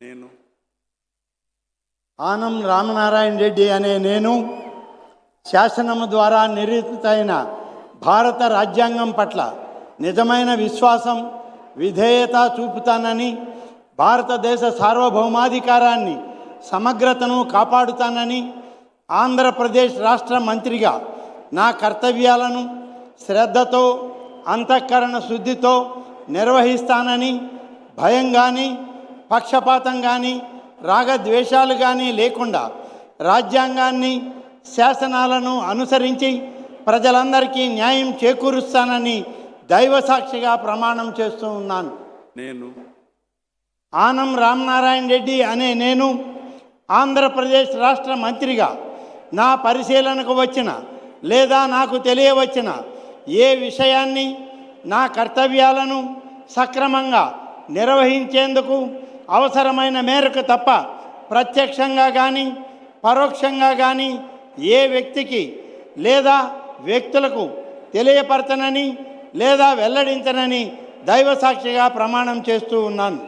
నేను ఆనం రామనారాయణ రెడ్డి అనే నేను శాసనము ద్వారా నిర్మితమైన భారత రాజ్యాంగం పట్ల నిజమైన విశ్వాసం విధేయత చూపుతానని, భారతదేశ సార్వభౌమాధికారాన్ని సమగ్రతను కాపాడుతానని, ఆంధ్రప్రదేశ్ రాష్ట్ర మంత్రిగా నా కర్తవ్యాలను శ్రద్ధతో అంతఃకరణ శుద్ధితో నిర్వహిస్తానని, భయం కానీ పక్షపాతం కానీ రాగద్వేషాలు కానీ లేకుండా రాజ్యాంగాన్ని శాసనాలను అనుసరించి ప్రజలందరికీ న్యాయం చేకూరుస్తానని దైవసాక్షిగా ప్రమాణం చేస్తూ ఉన్నాను. నేను ఆనం రామనారాయణ రెడ్డి అనే నేను ఆంధ్రప్రదేశ్ రాష్ట్ర మంత్రిగా నా పరిశీలనకు వచ్చిన లేదా నాకు తెలియవచ్చిన ఏ విషయాన్ని నా కర్తవ్యాలను సక్రమంగా నిర్వహించేందుకు అవసరమైన మేరకు తప్ప ప్రత్యక్షంగా కానీ పరోక్షంగా కానీ ఏ వ్యక్తికి లేదా వ్యక్తులకు తెలియపరచనని లేదా వెల్లడించనని దైవసాక్షిగా ప్రమాణం చేస్తూ ఉన్నాను.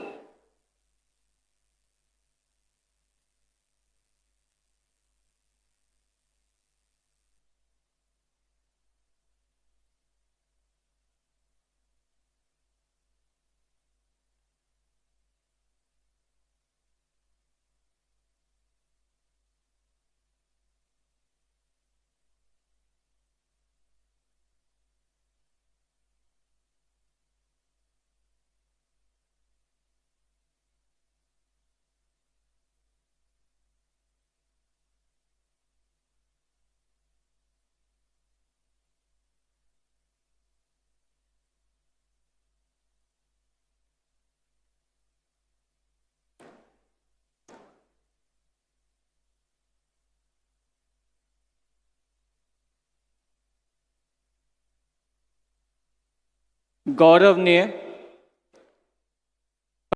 गौरवनीय